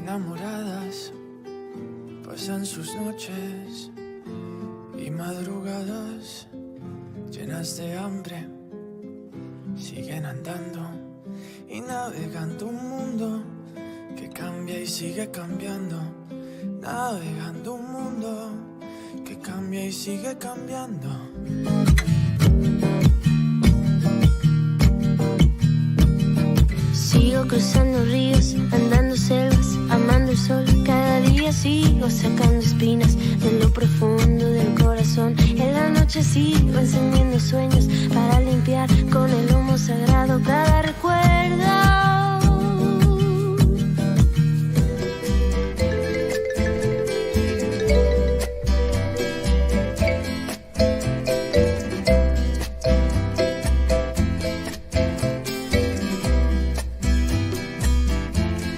enamoradas pasan sus noches y madrugadas llenas de hambre, siguen andando y navegando un mundo que cambia y sigue cambiando, navegando un mundo que cambia y sigue cambiando. Sigo cruzando ríos, andando selvas, amando el sol. Cada día sigo sacando espinas de lo profundo del corazón. En la noche sigo encendiendo sueños para limpiar con el humo sagrado cada recuerdo.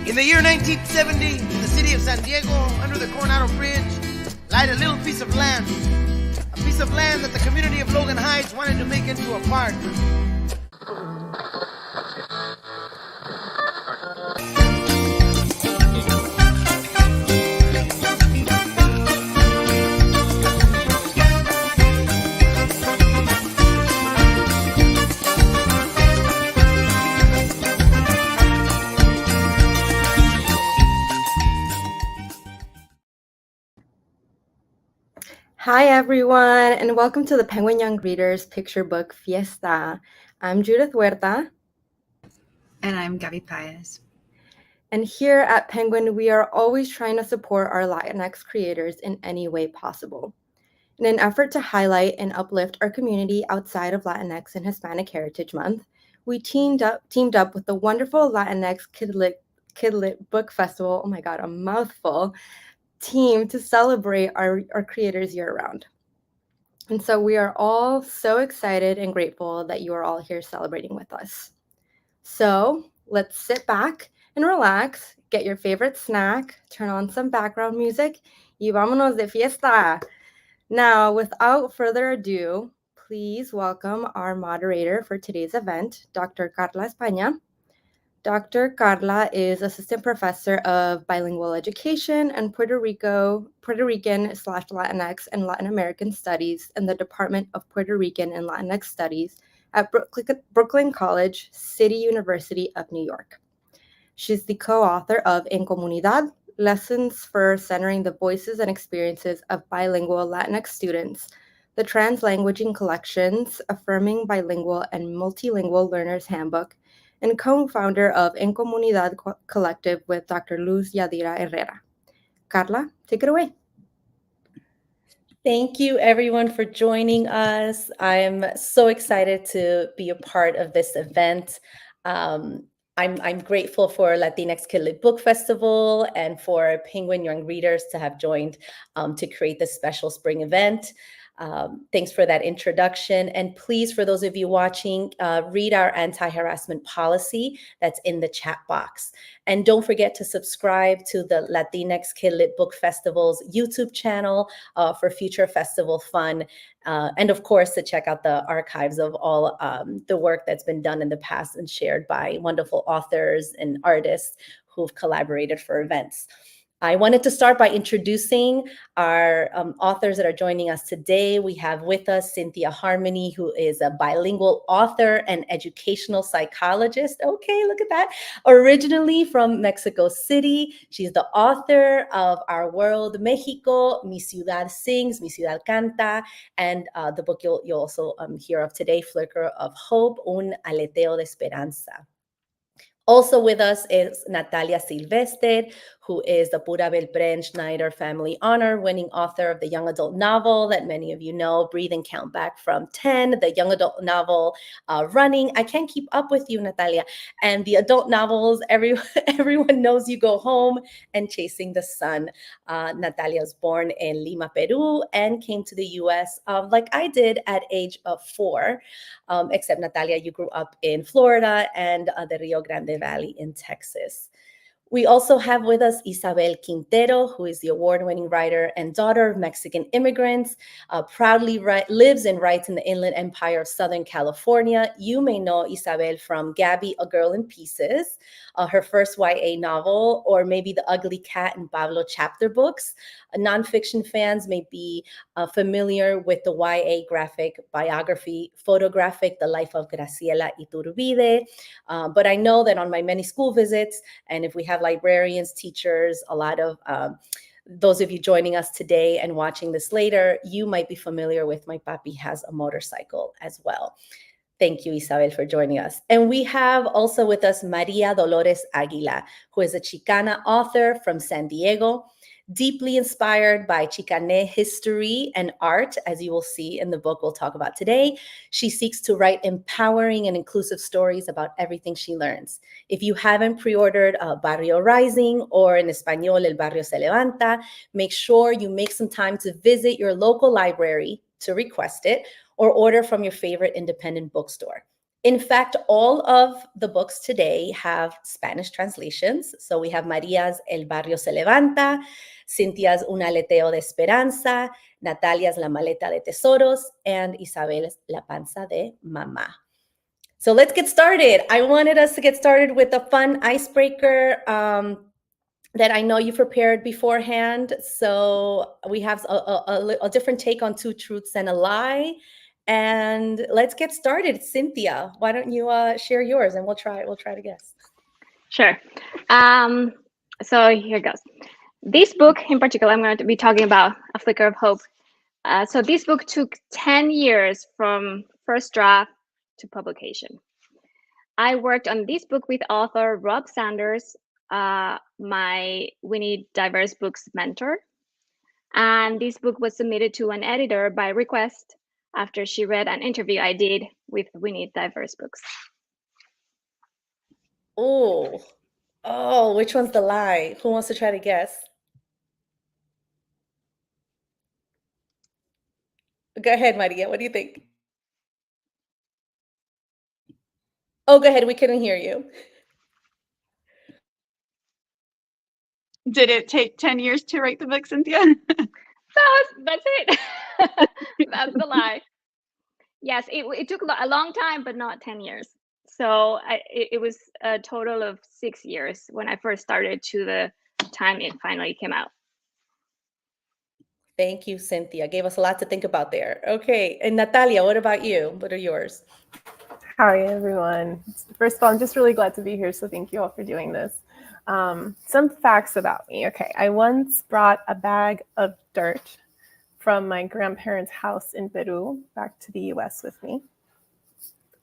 In the year 1970, in the city of San Diego, under the Coronado Bridge, lied a little piece of land. A piece of land that the community of Logan Heights wanted to make into a park. Hi, everyone, and welcome to the Penguin Young Readers Picture Book Fiesta. I'm Judith Huerta. And I'm Gabby Paez. And here at Penguin, we are always trying to support our Latinx creators in any way possible. In an effort to highlight and uplift our community outside of Latinx and Hispanic Heritage Month, we teamed up with the wonderful Latinx Kidlit Book Festival, oh my God, a mouthful, team to celebrate our creators year-round. And so we are all so excited and grateful that you are all here celebrating with us. So let's sit back and relax, get your favorite snack, turn on some background music, y vámonos de fiesta. Now, without further ado, please welcome our moderator for today's event, Dr. Carla España. Dr. Carla is Assistant Professor of Bilingual Education and Puerto Rican/Latinx and Latin American Studies in the Department of Puerto Rican and Latinx Studies at Brooklyn College, City University of New York. She's the co-author of En Comunidad, Lessons for Centering the Voices and Experiences of Bilingual Latinx Students, the Translanguaging Collections, Affirming Bilingual and Multilingual Learners Handbook, and co-founder of En Comunidad Collective with Dr. Luz Yadira Herrera. Carla, take it away. Thank you, everyone, for joining us. I'm so excited to be a part of this event. I'm grateful for Latinx Kidlit Book Festival and for Penguin Young Readers to have joined to create this special spring event. Thanks for that introduction. And please, for those of you watching, read our anti-harassment policy that's in the chat box. And don't forget to subscribe to the Latinx Kidlit Book Festival's YouTube channel for future festival fun. And of course, to check out the archives of all the work that's been done in the past and shared by wonderful authors and artists who've collaborated for events. I wanted to start by introducing our authors that are joining us today. We have with us Cynthia Harmony, who is a bilingual author and educational psychologist. Okay, look at that. Originally from Mexico City, she's the author of Our World Mexico, Mi Ciudad Sings, Mi Ciudad Canta, and the book you'll also hear of today, Flicker of Hope, Un Aleteo de Esperanza. Also with us is Natalia Silvestre, who is the Pura Belprén Schneider Family Honor winning author of the young adult novel that many of you know, Breathe and Count Back from 10, the young adult novel Running. I Can't Keep Up With You, Natalia. And the adult novels, everyone knows You Go Home and Chasing the Sun. Natalia was born in Lima, Peru, and came to the US like I did at age of 4. Except Natalia, you grew up in Florida and the Rio Grande Valley in Texas. We also have with us Isabel Quintero, who is the award-winning writer and daughter of Mexican immigrants, proudly lives and writes in the Inland Empire of Southern California. You may know Isabel from Gabby, A Girl in Pieces, her first YA novel, or maybe The Ugly Cat and Pablo chapter books. Nonfiction fans may be familiar with the YA graphic biography, Photographic, The Life of Graciela Iturbide. But I know that on my many school visits, and if we have librarians, teachers, a lot of those of you joining us today and watching this later, you might be familiar with My Papi Has a Motorcycle as well. Thank you, Isabel, for joining us. And we have also with us Maria Dolores Aguila, who is a Chicana author from San Diego, deeply inspired by Chicane history and art, as you will see in the book we'll talk about today. She seeks to write empowering and inclusive stories about everything she learns. If you haven't pre-ordered Barrio Rising, or in Español, El Barrio Se Levanta, make sure you make some time to visit your local library to request it, or order from your favorite independent bookstore. In fact, all of the books today have Spanish translations. So we have Maria's El Barrio Se Levanta, Cynthia's Un Aleteo de Esperanza, Natalia's La Maleta de Tesoros, and Isabel's La Panza de Mamá. So let's get started. I wanted us to get started with a fun icebreaker that I know you prepared beforehand. So we have a different take on two truths and a lie. And let's get started. Cynthia, why don't you share yours, and we'll try to guess. Sure. So here goes. This book in particular, I'm going to be talking about A Flicker of Hope. So this book took 10 years from first draft to publication. I worked on this book with author Rob Sanders, my We Need Diverse Books mentor. And this book was submitted to an editor by request after she read an interview I did with We Need Diverse Books. Oh, which one's the lie? Who wants to try to guess? Go ahead, Maria. What do you think? Oh, go ahead. We couldn't hear you. Did it take 10 years to write the book, Cynthia? That's it. That's the lie. Yes, it took a long time, but not 10 years. So it was a total of 6 years when I first started to the time it finally came out. Thank you, Cynthia. Gave us a lot to think about there. Okay, and Natalia, what about you? What are yours? Hi, everyone. First of all, I'm just really glad to be here, so thank you all for doing this. Some facts about me. Okay, I once brought a bag of dirt from my grandparents' house in Peru back to the US with me.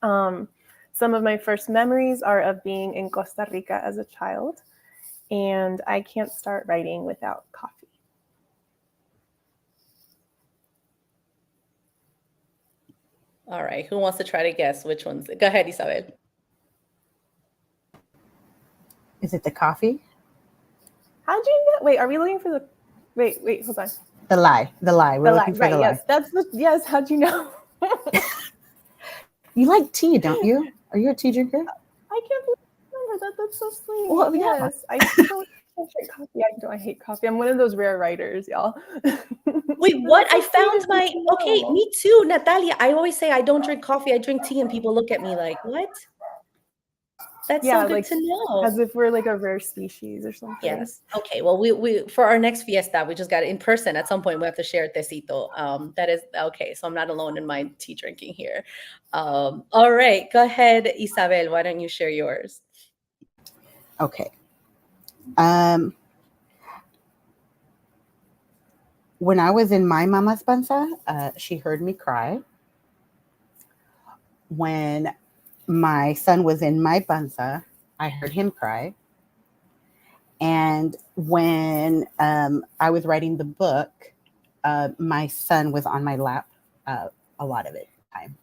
Some of my first memories are of being in Costa Rica as a child, and I can't start writing without coffee. All right, who wants to try to guess which ones? Go ahead, Isabel. Is it the coffee? How'd you get? Wait, are we looking for the? Wait, hold on. The lie. We're looking for the lie. Yes, that's the. Yes, how'd you know? You like tea, don't you? Are you a tea drinker? I can't believe you remember that. That's so sweet. Well, yeah. Yes, I don't drink coffee. I hate coffee. I'm one of those rare writers, y'all. Wait, what? I found my. Okay, me too, Natalia. I always say I don't drink coffee. I drink tea, and people look at me like, "What?" That's so good to know. As if we're like a rare species or something. Yes. Okay. Well, we for our next fiesta, we just got it in person. At some point, we have to share tecito. That is okay. So I'm not alone in my tea drinking here. All right. Go ahead, Isabel. Why don't you share yours? Okay. When I was in my mama's panza, she heard me cry. When my son was in my panza, I heard him cry. And when I was writing the book, my son was on my lap a lot of it time.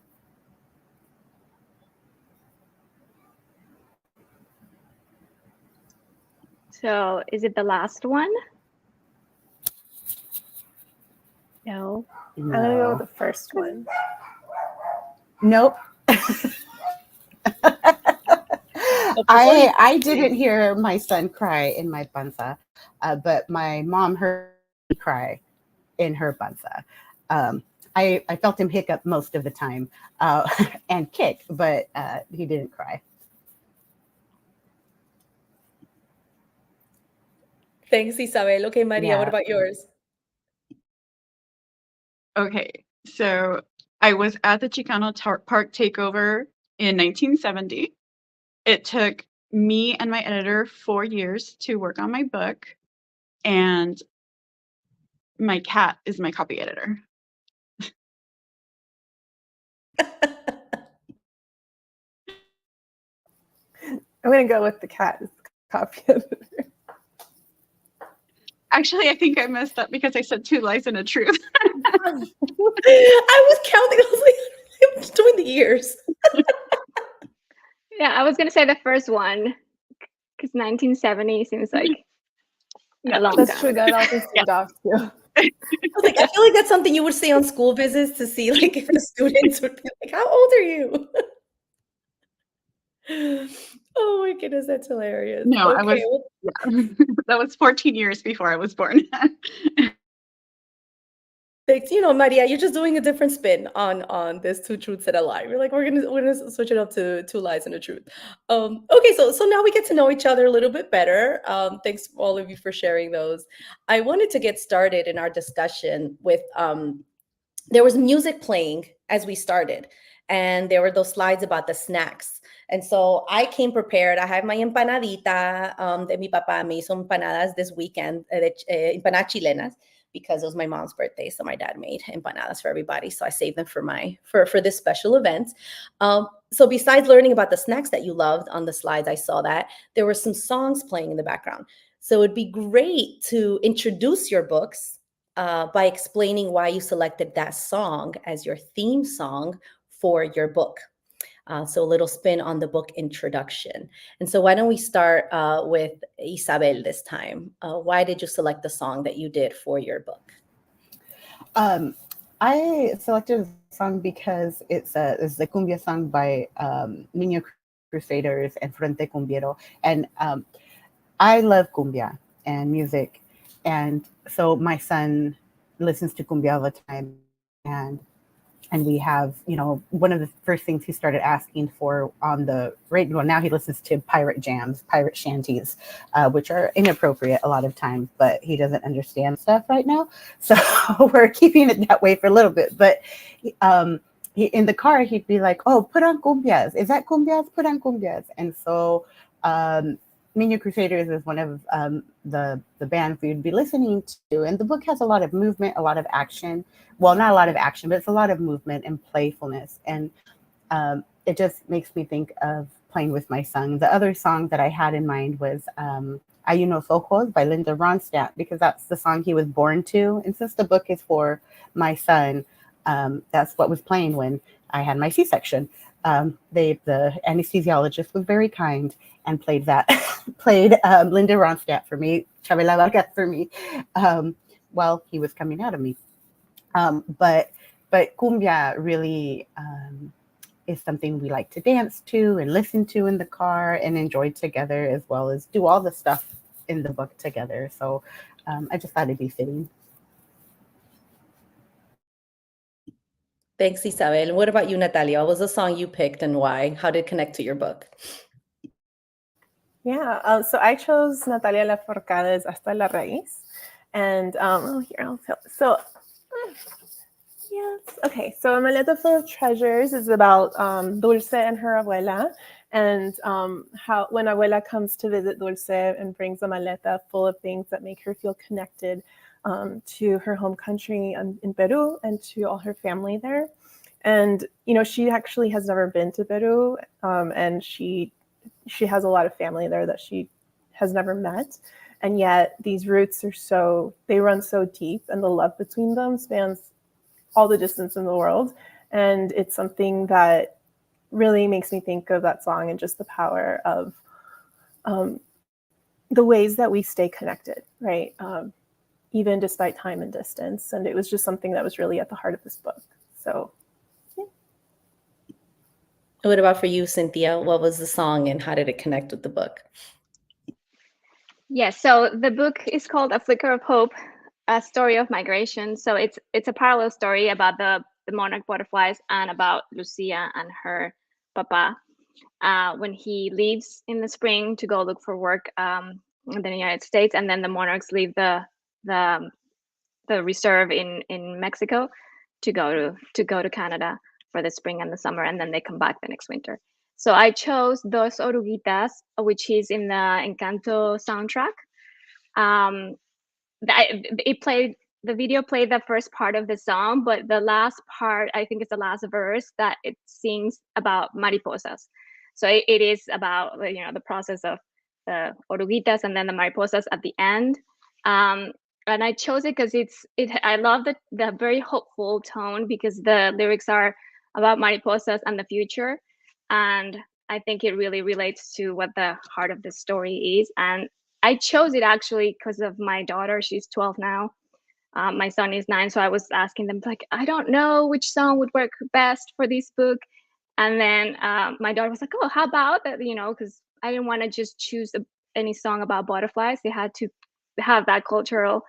So is it the last one? No. I'm going to go with the first one. Nope. I didn't hear my son cry in my panza, but my mom heard me cry in her panza. I felt him hiccup most of the time and kick, but he didn't cry. Thanks, Isabel. Okay, Maria, what Yeah. about yours? Okay, so I was at the Chicano Park takeover in 1970. It took me and my editor 4 years to work on my book, and my cat is my copy editor. I'm going to go with the cat as the copy editor. Actually, I think I messed up because I said 2 lies and a truth. I was counting. I was like, I'm just doing the years. Yeah, I was gonna say the first one because 1970 seems like a long That's time. true. That also seemed off too. I was like, I feel like that's something you would say on school visits to see like if the students would be like, how old are you? Oh my goodness, that's hilarious. No, I Okay, was, yeah. That was 14 years before I was born. thanks. You know, Maria, you're just doing a different spin on this 2 truths and a lie. We're like, we're gonna switch it up to 2 lies and a truth. Okay, so now we get to know each other a little bit better. Thanks all of you for sharing those. I wanted to get started in our discussion with there was music playing as we started, and there were those slides about the snacks. And so I came prepared. I have my empanadita de mi papá me hizo empanadas this weekend, empanadas chilenas, because it was my mom's birthday. So my dad made empanadas for everybody. So I saved them for this special event. So besides learning about the snacks that you loved on the slides, I saw that there were some songs playing in the background. So it'd be great to introduce your books by explaining why you selected that song as your theme song for your book. So a little spin on the book introduction. And so why don't we start with Isabel this time? Why did you select the song that you did for your book? I selected a song because it's the cumbia song by Niño Crusaders and Frente Cumbiero. And I love cumbia and music. And so my son listens to cumbia all the time. And we have, you know, one of the first things he started asking for on the radio. Well, now he listens to pirate jams, pirate shanties, which are inappropriate a lot of times, but he doesn't understand stuff right now. So we're keeping it that way for a little bit. But in the car, he'd be like, oh, put on cumbias. Is that cumbias? Put on cumbias. And so Niño Crusaders is one of the bands we'd be listening to. And the book has a lot of movement, a lot of action. Well, not a lot of action, but it's a lot of movement and playfulness. And it just makes me think of playing with my son. The other song that I had in mind was Hay unos ojos by Linda Ronstadt, because that's the song he was born to. And since the book is for my son, that's what was playing when I had my C-section. The anesthesiologist was very kind and played Linda Ronstadt for me, Chabela Vargas for me, while he was coming out of me. But cumbia really is something we like to dance to and listen to in the car and enjoy together, as well as do all the stuff in the book together. So I just thought it'd be fitting. Thanks, Isabel. What about you, Natalia? What was the song you picked and why? How did it connect to your book? Yeah, so I chose Natalia Lafourcade's Hasta la Raíz. And here, I'll tell. So, yes. Okay, so A Maleta Full of Treasures is about Dulce and her abuela, and how when abuela comes to visit Dulce and brings a maleta full of things that make her feel connected to her home country in Peru and to all her family there. And, you know, she actually has never been to Peru, and she has a lot of family there that she has never met. And yet these roots they run so deep, and the love between them spans all the distance in the world. And it's something that really makes me think of that song and just the power of the ways that we stay connected, right? Even despite time and distance. And it was just something that was really at the heart of this book. So, yeah. What about for you, Cynthia? What was the song and how did it connect with the book? Yes, so the book is called A Flicker of Hope, A Story of Migration. So it's a parallel story about the monarch butterflies and about Lucia and her papa when he leaves in the spring to go look for work in the United States, and then the monarchs leave the reserve in Mexico to go to Canada for the spring and the summer, and then they come back the next winter. So I chose Dos Oruguitas, which is in the Encanto soundtrack. The video played the first part of the song, but the last part, I think it's the last verse that it sings about mariposas. So it is about the process of the oruguitas and then the mariposas at the end. And I chose it because I love the very hopeful tone, because the lyrics are about mariposas and the future. And I think it really relates to what the heart of the story is. And I chose it actually because of my daughter. She's 12 now. My son is 9. So I was asking them, like, I don't know which song would work best for this book. And then my daughter was like, oh, how about that? Because I didn't want to just choose any song about butterflies. They had to have that cultural,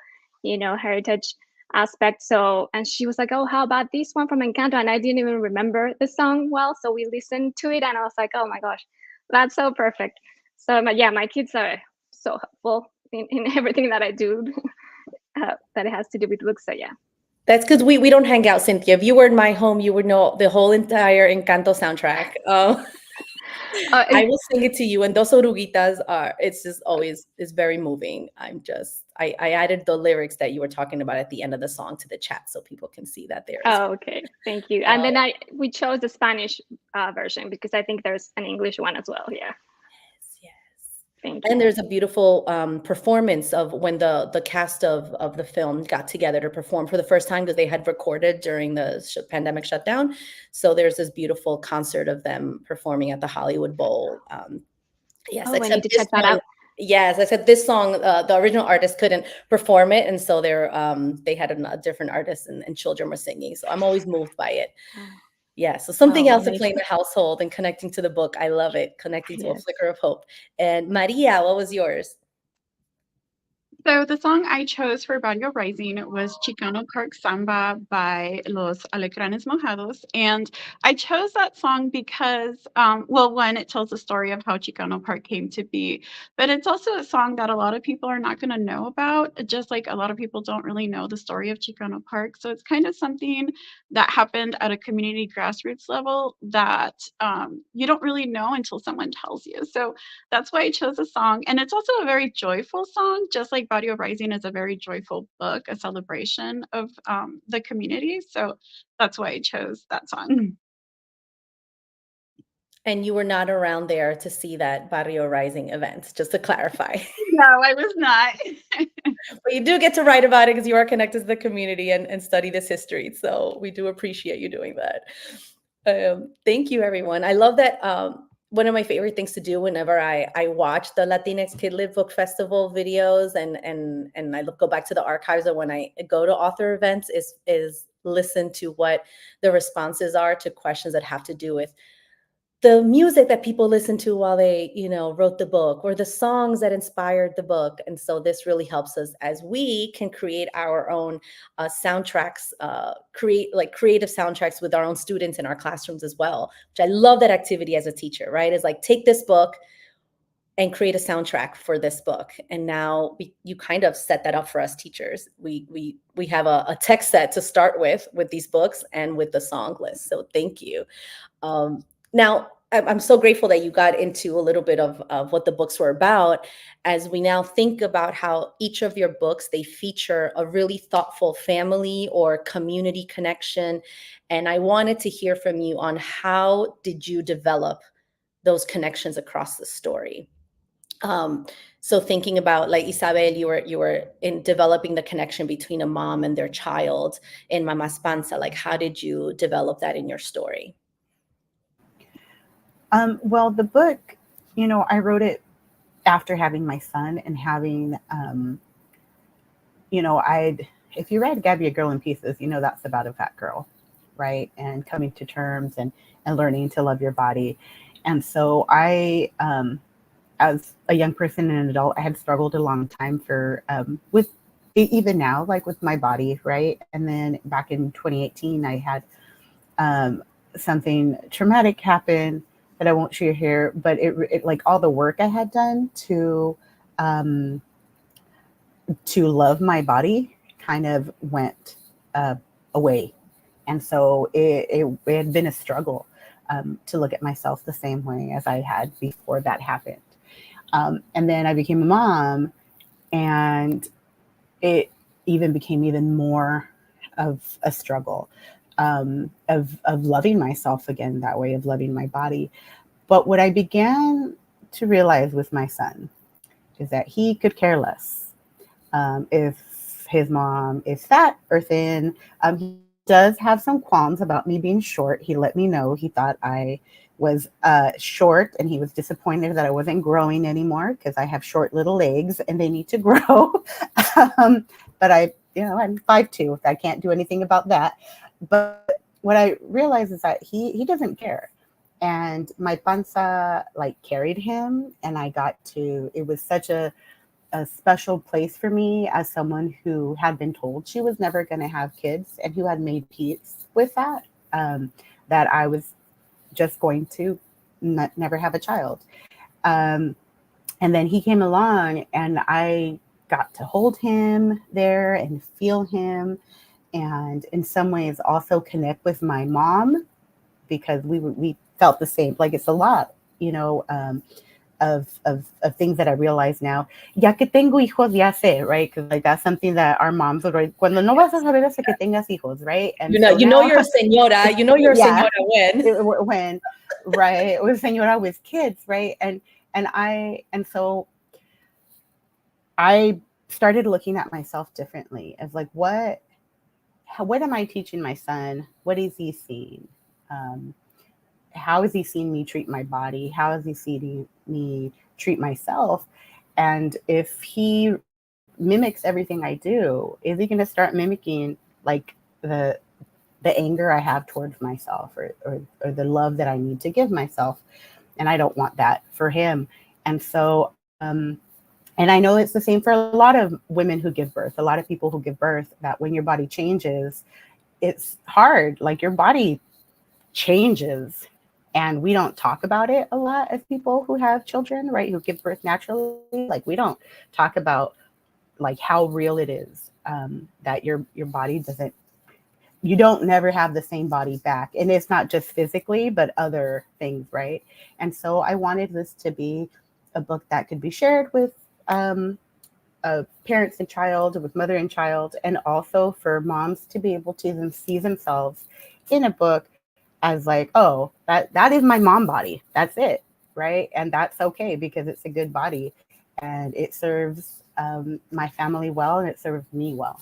heritage aspect. So, and she was like, oh, how about this one from Encanto? And I didn't even remember the song well. So we listened to it and I was like, oh my gosh, that's so perfect. So my kids are so helpful in everything that I do that it has to do with books. So yeah. That's because we don't hang out, Cynthia. If you were in my home, you would know the whole entire Encanto soundtrack. I will sing it to you. And Dos Oruguitas it's just always, it's very moving. I added the lyrics that you were talking about at the end of the song to the chat so people can see that there. Oh, okay. Thank you. And then we chose the Spanish version because I think there's an English one as well. Yeah. Yes. Thank you. And there's a beautiful performance of when the cast of the film got together to perform for the first time, because they had recorded during the pandemic shutdown. So there's this beautiful concert of them performing at the Hollywood Bowl. Yes, I need to check that out. Yes, I said this song, the original artist couldn't perform it, and so they had a different artist, and children were singing. So I'm always moved by it. Yeah, so something else to play in the household and connecting to the book. I love it, connecting to A Flicker of Hope. And Maria, what was yours? So the song I chose for Barrio Rising was Chicano Park Samba by Los Alacranes Mojados. And I chose that song because, one, it tells the story of how Chicano Park came to be, but it's also a song that a lot of people are not going to know about, just like a lot of people don't really know the story of Chicano Park. So it's kind of something that happened at a community grassroots level that you don't really know until someone tells you. So that's why I chose the song. And it's also a very joyful song, just like Barrio Rising is a very joyful book, a celebration of the community. So that's why I chose that song. And you were not around there to see that Barrio Rising event, just to clarify. No, I was not. But you do get to write about it because you are connected to the community and study this history. So we do appreciate you doing that. Thank you, everyone. I love that. One of my favorite things to do whenever I watch the Latinx Kid Lit Book Festival videos and I go back to the archives, or when I go to author events is listen to what the responses are to questions that have to do with the music that people listened to while they, wrote the book, or the songs that inspired the book. And so this really helps us as we can create our own soundtracks, creative soundtracks with our own students in our classrooms as well, which I love that activity as a teacher, right? It's like, take this book and create a soundtrack for this book. And now you kind of set that up for us teachers. We have a text set to start with these books and with the song list. So thank you. Now, I'm so grateful that you got into a little bit of what the books were about, as we now think about how each of your books, they feature a really thoughtful family or community connection. And I wanted to hear from you on how did you develop those connections across the story? So thinking about, like, Isabel, you were in developing the connection between a mom and their child in Mama's Panza. Like, how did you develop that in your story? Well, the book, I wrote it after having my son and having, if you read Gabby, A Girl in Pieces, that's about a fat girl. right? And coming to terms and learning to love your body. And so I, as a young person and an adult, I had struggled a long time with even now, like with my body, right? And then back in 2018, I had something traumatic happen that I won't share here, but it like all the work I had done to love my body kind of went away. And so it had been a struggle to look at myself the same way as I had before that happened. And then I became a mom, and it even became even more of a struggle of loving myself again that way, of loving my body. But what I began to realize with my son is that he could care less if his mom is fat or thin. He does have some qualms about me being short. He let me know he thought I was short, and he was disappointed that I wasn't growing anymore because I have short little legs and they need to grow. But I'm 5'2". I can't do anything about that. But what I realized is that he doesn't care. And my panza like carried him, and it was such a special place for me as someone who had been told she was never going to have kids, and who had made peace with that, that I was just going to never have a child. And then he came along, and I got to hold him there and feel him, and in some ways also connect with my mom, because we felt the same. Like, it's a lot, of things that I realize now. Ya que tengo hijos, ya sé, right? Because like that's something that our moms would write. Cuando no vas a saber hasta que tengas hijos, right? And you're a señora. You're a señora when, right? It was señora with kids, right? And so I started looking at myself differently, as like, what am I teaching my son? What is he seeing? How is he seeing me treat my body? How is he seeing me treat myself? And if he mimics everything I do, is he going to start mimicking like the anger I have towards myself, or the love that I need to give myself? And I don't want that for him. And so, and I know it's the same for a lot of women who give birth, a lot of people who give birth, that when your body changes, it's hard. Like, your body changes. And we don't talk about it a lot as people who have children, right? Who give birth naturally. Like, we don't talk about like how real it is, that your body you don't never have the same body back. And it's not just physically, but other things, right? And so I wanted this to be a book that could be shared with parents and child, with mother and child, and also for moms to be able to see themselves in a book as like, oh, that is my mom body. That's it, right? And that's okay, because it's a good body, and it serves my family well, and it serves me well.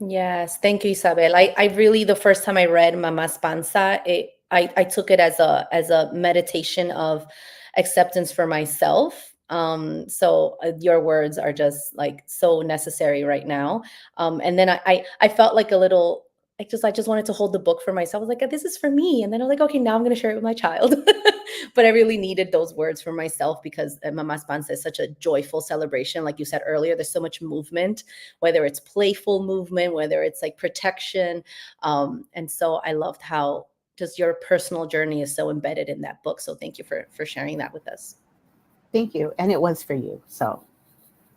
Yes, thank you, Isabel. I really, the first time I read Mama's Panza, I took it as a meditation of acceptance for myself. So your words are just like so necessary right now. And then I felt like a little, I just wanted to hold the book for myself. I was like, this is for me. And then I was like, okay, now I'm going to share it with my child. But I really needed those words for myself, because Mama's Panza is such a joyful celebration. Like you said earlier, there's so much movement, whether it's playful movement, whether it's like protection. And so I loved how just your personal journey is so embedded in that book. So thank you for sharing that with us. Thank you. And it was for you. So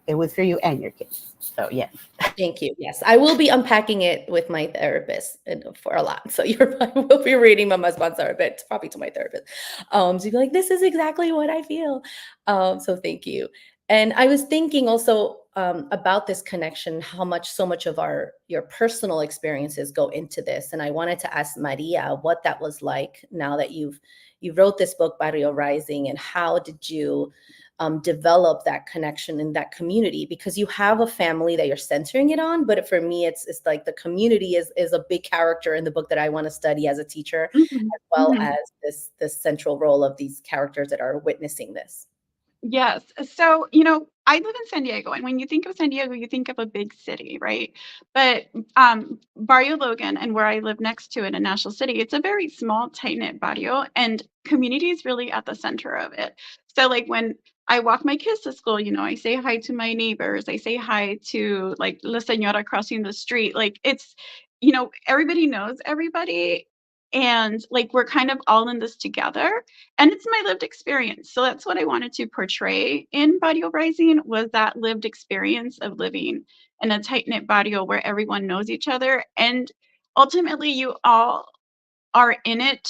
it was for you and your kids. So yes. Thank you. Yes, I will be unpacking it with my therapist for a lot. So we'll be reading Mama's Panza a bit, probably to my therapist. So you'll be like, this is exactly what I feel. So thank you. And I was thinking also about this connection, how so much of your personal experiences go into this. And I wanted to ask Maria what that was like now that you wrote this book, Barrio Rising, and how did you develop that connection in that community? Because you have a family that you're centering it on, but for me, it's like the community is a big character in the book that I want to study as a teacher, as well as this central role of these characters that are witnessing this. Yes. So, I live in San Diego, and when you think of San Diego, you think of a big city, right? But Barrio Logan and where I live next to it in National City, it's a very small, tight-knit barrio, and community is really at the center of it. So, like when I walk my kids to school, I say hi to my neighbors. I say hi to like La Señora crossing the street. Like everybody knows everybody. And like we're kind of all in this together, and it's my lived experience. So that's what I wanted to portray in Barrio Rising, was that lived experience of living in a tight-knit barrio where everyone knows each other, and ultimately you all are in it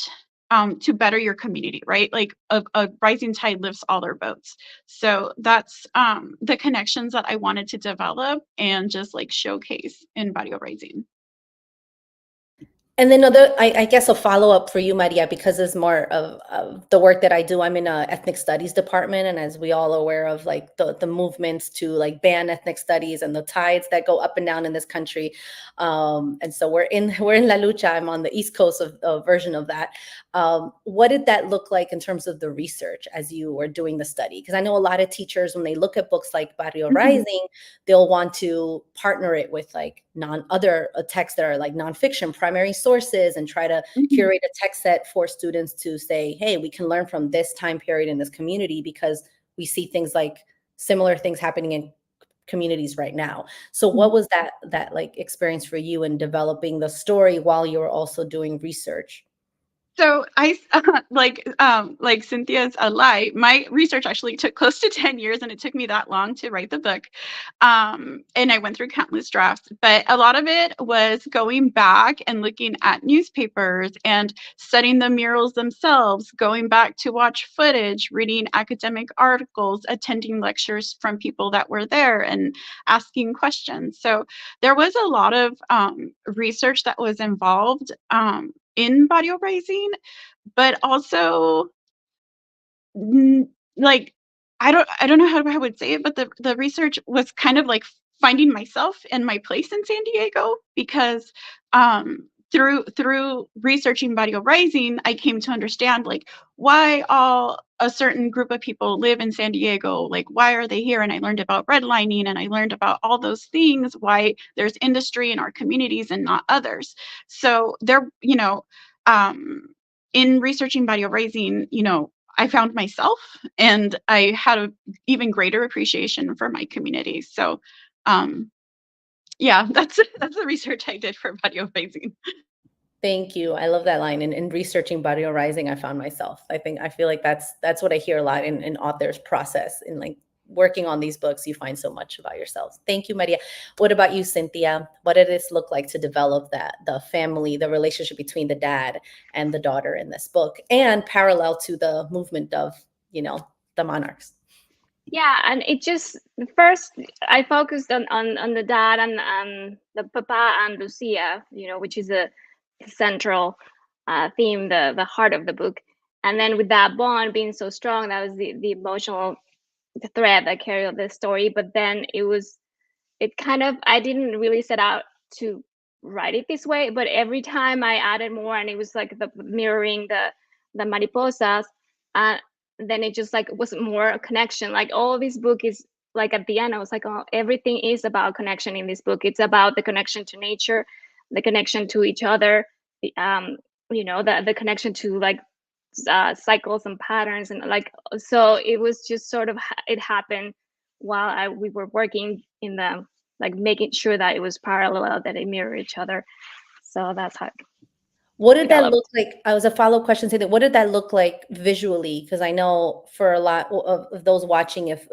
to better your community, right? Like a rising tide lifts all their boats. So that's the connections that I wanted to develop and just like showcase in Barrio Rising. And then I guess a follow-up for you, Maria, because it's more of the work that I do. I'm in a ethnic studies department, and as we all are aware of, like the movements to like ban ethnic studies and the tides that go up and down in this country. And so we're in La Lucha. I'm on the East Coast of a version of that. What did that look like in terms of the research as you were doing the study? Because I know a lot of teachers, when they look at books like Barrio Rising, they'll want to partner it with like other texts that are like nonfiction, primary sources, and try to curate a text set for students to say, hey, we can learn from this time period in this community because we see things like similar things happening in communities right now. So what was that like experience for you in developing the story while you were also doing research? So I like Cynthia's a lie. My research actually took close to 10 years, and it took me that long to write the book. And I went through countless drafts, but a lot of it was going back and looking at newspapers and studying the murals themselves, going back to watch footage, reading academic articles, attending lectures from people that were there, and asking questions. So there was a lot of research that was involved in Barrio Rising, but also like I don't know how I would say it, but the research was kind of like finding myself and my place in San Diego, because through researching Barrio Rising, I came to understand like why all a certain group of people live in San Diego, like why are they here? And I learned about redlining, and I learned about all those things, why there's industry in our communities and not others. So there, in researching Barrio Rising, I found myself, and I had an even greater appreciation for my community. So, yeah, that's the research I did for Barrio Rising. Thank you. I love that line. In researching Barrio Rising, I found myself. I feel like that's what I hear a lot in authors' process. In like working on these books, you find so much about yourselves. Thank you, Maria. What about you, Cynthia? What did this look like to develop the family, the relationship between the dad and the daughter in this book, and parallel to the movement of, the monarchs? Yeah, and it just first I focused on the dad and the papa and Lucia, which is a central theme, the heart of the book. And then with that bond being so strong, that was the emotional thread that carried the story. But then I didn't really set out to write it this way, but every time I added more, and it was like the mirroring the mariposas, then it just like was more a connection. Like all this book is like, at the end I was like, oh, everything is about connection in this book. It's about the connection to nature, the connection to each other, the connection to like cycles and patterns, and like, so it was just sort of, it happened while we were working in the, like, making sure that it was parallel, that they mirror each other. So that's how. What did that look like? I was a follow-up question to that. What did that look like visually? Because I know for a lot of those watching, if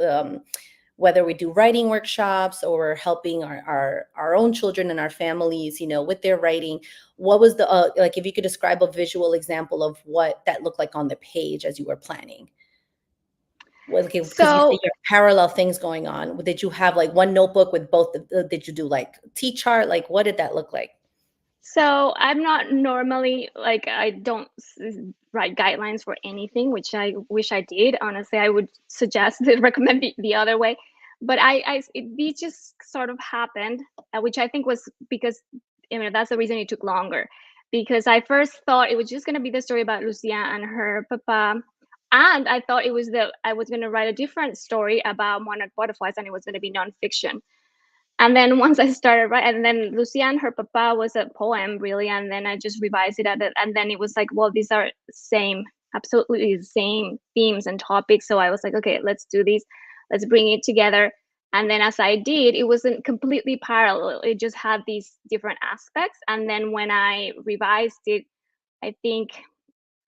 whether we do writing workshops or helping our own children and our families, with their writing, what was the like, if you could describe a visual example of what that looked like on the page as you were planning? Because you say you have parallel things going on. Did you have like one notebook with both? Did you do like T-chart? Like, what did that look like? So I'm not normally, like, I don't write guidelines for anything, which I wish I did. Honestly, I would recommend the other way. But it just sort of happened, which I think was because, that's the reason it took longer. Because I first thought it was just going to be the story about Lucia and her papa. And I thought I was going to write a different story about monarch butterflies, and it was going to be nonfiction. And then once I started writing, and then Lucian, her papa, was a poem really, and then I just revised it, and then it was like, well, these are absolutely the same themes and topics. So I was like, okay, let's do these, let's bring it together. And then as I did, it wasn't completely parallel. It just had these different aspects. And then when I revised it, I think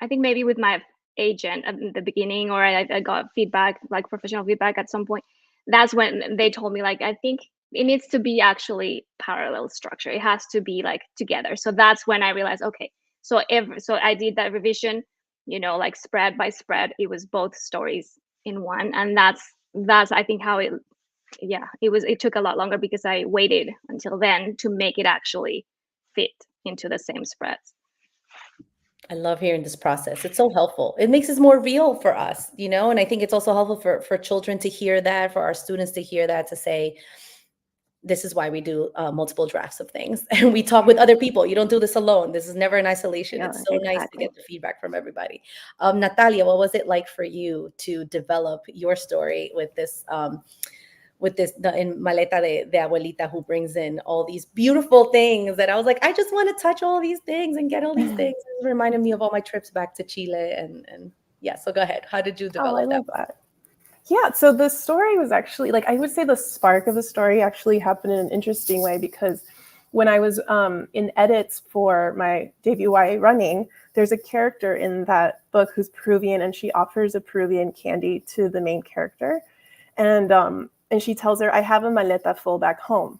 maybe with my agent at the beginning, or I got feedback, like professional feedback at some point, that's when they told me, like, I think it needs to be actually parallel structure. It has to be like together. So that's when I realized, okay, so I did that revision, like spread by spread. It was both stories in one. And that's I think how it took a lot longer because I waited until then to make it actually fit into the same spreads. I love hearing this process. It's so helpful. It makes it more real for us, and I think it's also helpful for children to hear that, for our students to hear that, to say, this is why we do multiple drafts of things. And we talk with other people. You don't do this alone. This is never in isolation. Yeah, it's so nice to exactly. get the feedback from everybody. Natalia, what was it like for you to develop your story with this in Maleta de Abuelita, who brings in all these beautiful things that I was like, I just want to touch all these things and get all these things. It reminded me of all my trips back to Chile. And yeah, so go ahead. How did you develop I love that? Yeah, so the story was actually, like, I would say the spark of the story actually happened in an interesting way, because when I was in edits for my debut YA running, there's a character in that book who's Peruvian, and she offers a Peruvian candy to the main character. And she tells her, I have a maleta full back home,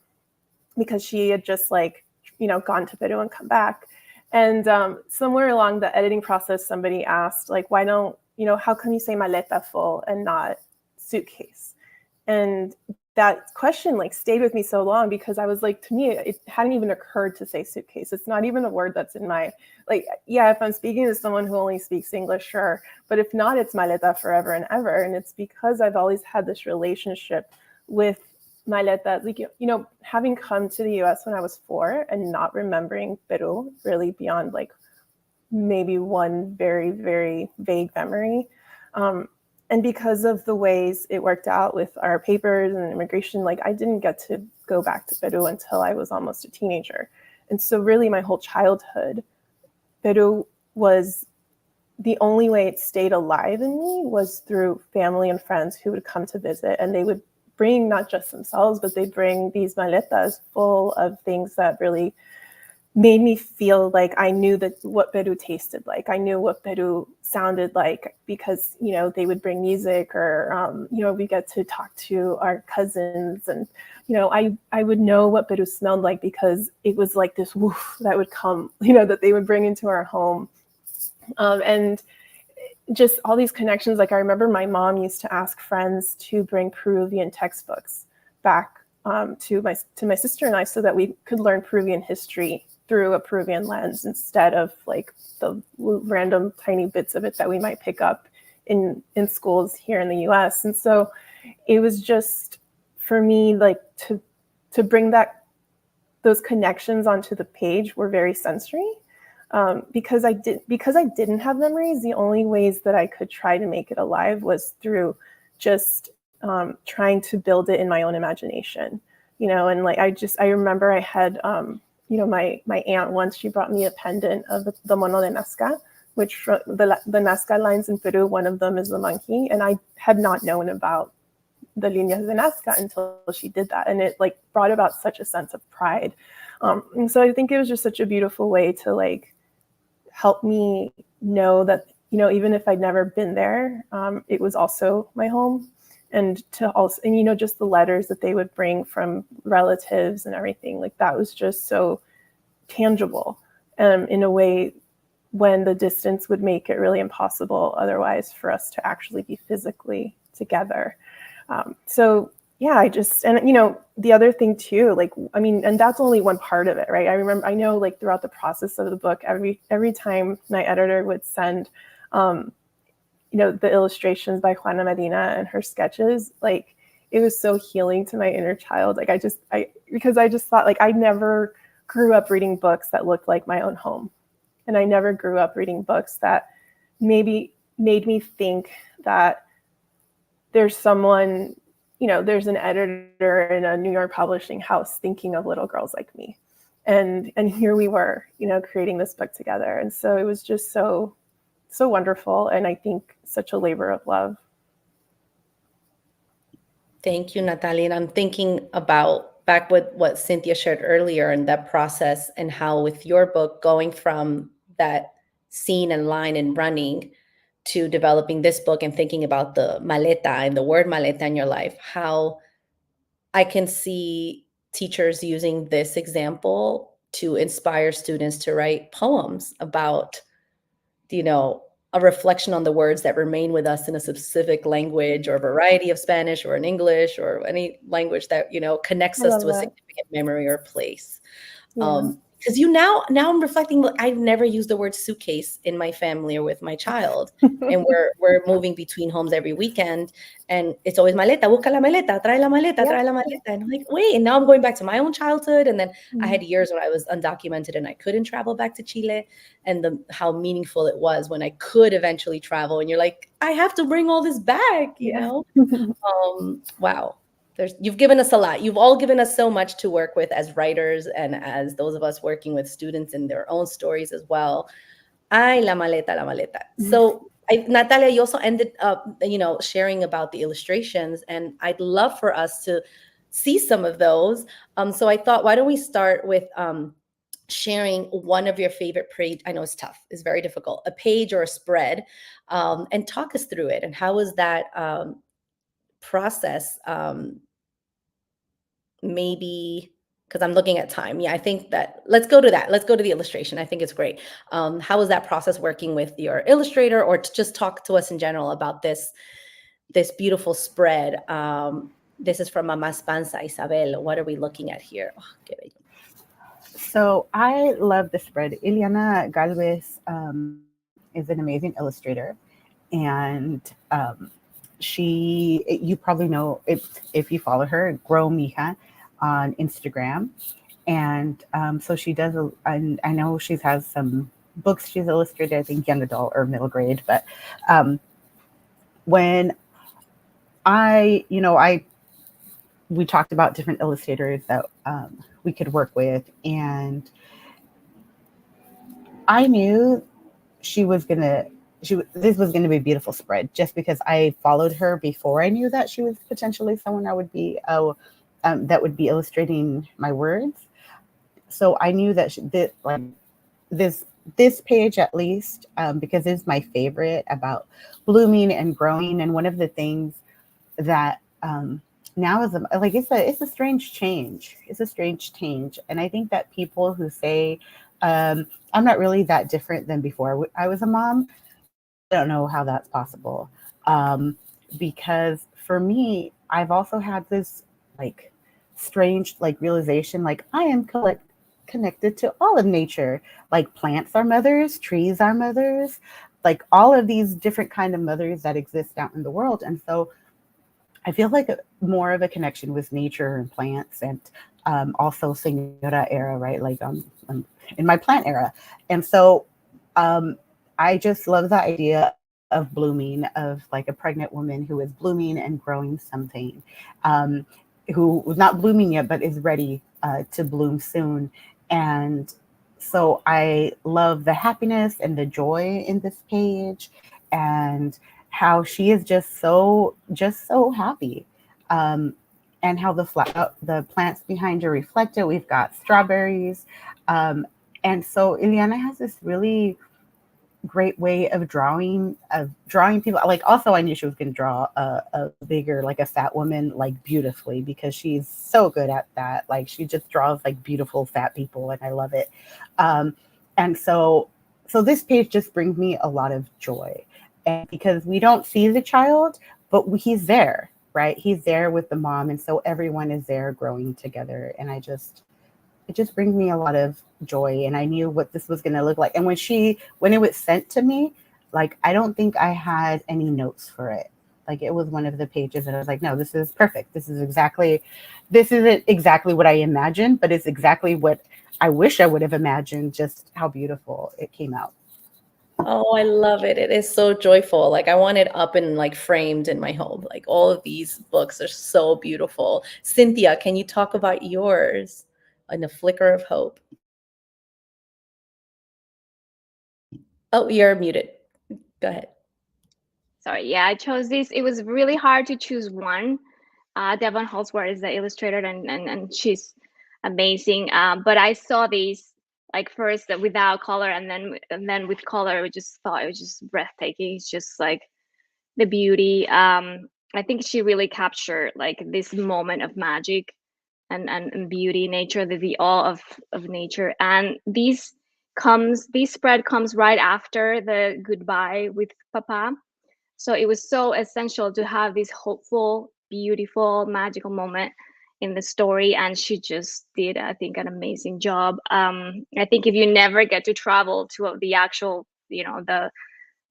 because she had just gone to Peru and come back. And somewhere along the editing process, somebody asked, like, why don't, how can you say maleta full and not suitcase? And that question stayed with me so long, because I was like, to me, it hadn't even occurred to say suitcase. It's not even a word that's in my, if I'm speaking to someone who only speaks English, sure. But if not, it's maleta forever and ever. And it's because I've always had this relationship with maleta, having come to the US when I was 4 and not remembering Peru really beyond maybe one very, very vague memory. And because of the ways it worked out with our papers and immigration, I didn't get to go back to Peru until I was almost a teenager. And so really my whole childhood, Peru was the only way it stayed alive in me was through family and friends who would come to visit, and they would bring not just themselves, but they'd bring these maletas full of things that really made me feel like I knew what Peru tasted like. I knew what Peru sounded like, because, they would bring music, or, we get to talk to our cousins, and, I would know what Peru smelled like, because it was like this woof that would come, that they would bring into our home. And just all these connections. I remember my mom used to ask friends to bring Peruvian textbooks back to my sister and I, so that we could learn Peruvian history through a Peruvian lens, instead of the random tiny bits of it that we might pick up in schools here in the US. And so it was just, for me, to bring those connections onto the page were very sensory. Because I didn't have memories, the only ways that I could try to make it alive was through just trying to build it in my own imagination, and I remember I had my aunt once, she brought me a pendant of the Mono de Nazca, which the Nazca lines in Peru, one of them is the monkey, and I had not known about the líneas de Nazca until she did that, and it brought about such a sense of pride. And so I think it was just such a beautiful way to help me know that, even if I'd never been there, it was also my home. And just the letters that they would bring from relatives and everything, that was just so tangible, in a way when the distance would make it really impossible otherwise for us to actually be physically together. So yeah, the other thing too, and that's only one part of it, right? I know throughout the process of the book, every time my editor would send, the illustrations by Juana Medina and her sketches, it was so healing to my inner child. Because I just thought, I never grew up reading books that looked like my own home. And I never grew up reading books that maybe made me think that there's someone, there's an editor in a New York publishing house thinking of little girls like me. And here we were, creating this book together. And so it was just so wonderful. And I think such a labor of love. Thank you, Natalia. And I'm thinking about back with what Cynthia shared earlier and that process, and how with your book going from that scene and line and running to developing this book and thinking about the maleta and the word maleta in your life, how I can see teachers using this example to inspire students to write poems about, a reflection on the words that remain with us in a specific language or variety of Spanish or in English or any language that, connects us to a significant memory or place. Yeah. Because now I'm reflecting, I've never used the word suitcase in my family or with my child. And we're moving between homes every weekend. And it's always maleta, busca la maleta, trae la maleta, trae la maleta. And I'm like, wait, and now I'm going back to my own childhood. And then I had years when I was undocumented and I couldn't travel back to Chile, and how meaningful it was when I could eventually travel. And you're like, I have to bring all this back, Wow. You've given us a lot. You've all given us so much to work with as writers and as those of us working with students in their own stories as well. Ay, la maleta, la maleta. So Natalia, you also ended up, sharing about the illustrations, and I'd love for us to see some of those. So I thought, why don't we start with sharing one of your favorite page? I know it's tough. It's very difficult. A page or a spread, and talk us through it. And how was that process? Maybe because I'm looking at time. Yeah, I think that let's go to that. Let's go to the illustration. I think it's great. How was that process working with your illustrator, or to just talk to us in general about this beautiful spread? This is from Mamá Panza, Isabel. What are we looking at here? So I love the spread. Ileana Galvez is an amazing illustrator, and you probably know if you follow her, Grow Mija on Instagram. And so she does, and I know she has some books she's illustrated, I think young adult or middle grade. But when we talked about different illustrators that we could work with, and I knew this was going to be a beautiful spread, just because I followed her before I knew that she was potentially someone I would be that would be illustrating my words. So I knew that this page, at least, because it's my favorite, about blooming and growing. And one of the things that now is it's a strange change. It's a strange change. And I think that people who say, I'm not really that different than before I was a mom, I don't know how that's possible. Because for me, I've also had this strange realization, I am connected to all of nature. Plants are mothers, trees are mothers, all of these different kind of mothers that exist out in the world. And so I feel more of a connection with nature and plants, and also Señora era, right? In my plant era. And so I just love the idea of blooming, of a pregnant woman who is blooming and growing something, who was not blooming yet, but is ready to bloom soon. And so I love the happiness and the joy in this page, and how she is just so happy. And how the plants behind her reflect it. We've got strawberries. And so Ileana has this really great way of drawing people. Also, I knew she was going to draw a bigger, a fat woman, beautifully, because she's so good at that. She just draws beautiful fat people, and I love it. And so this page just brings me a lot of joy, and because we don't see the child, but he's there, right? He's there with the mom, and so everyone is there growing together, and it just brings me a lot of joy. And I knew what this was going to look like. And when it was sent to me, I don't think I had any notes for it. It was one of the pages, and I was like, no, this is perfect. This isn't exactly what I imagined, but it's exactly what I wish I would have imagined, just how beautiful it came out. Oh, I love it. It is so joyful. Like I want it up and like framed in my home. Like all of these books are so beautiful. Cynthia, can you talk about yours in A Flicker of Hope? Oh, you're muted. Go ahead. Sorry, yeah, I chose this. It was really hard to choose one. Devon Holsworth is the illustrator, and she's amazing. But I saw these like first without color, and then with color. I just thought it was just breathtaking. It's just like the beauty. I think she really captured like this moment of magic and beauty, nature, the awe of nature. And this spread comes right after the goodbye with Papa. So it was so essential to have this hopeful, beautiful, magical moment in the story. And she just did, I think, an amazing job. I think if you never get to travel to the actual, the